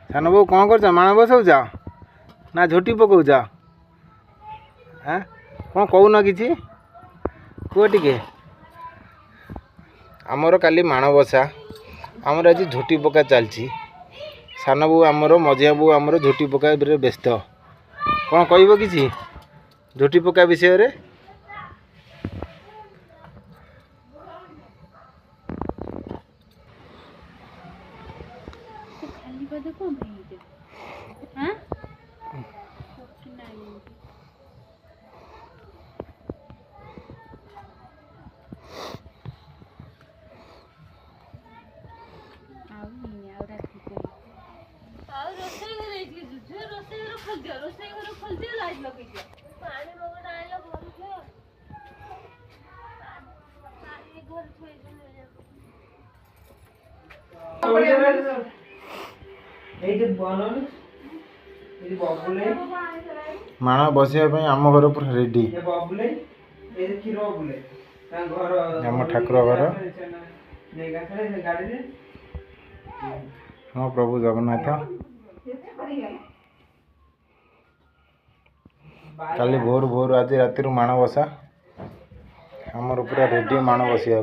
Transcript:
सान बो कौन कर माण बसौच ना झोटी पकौच हाँ कौन कौन कि कह टे आमर काली माणबसा आमर आज झोटी पका चलती सान बो आमर मझिया बो आमर झोटी पका व्यस्त कौन कह कि झोटी पका विषय रे माण बसवाई आम घर पूरा रेडी आम ठाकुर घर हम प्रभु जगन्नाथ काली भोर भोर आज राति माण बसा आमर पूरा रेडी माण बसिया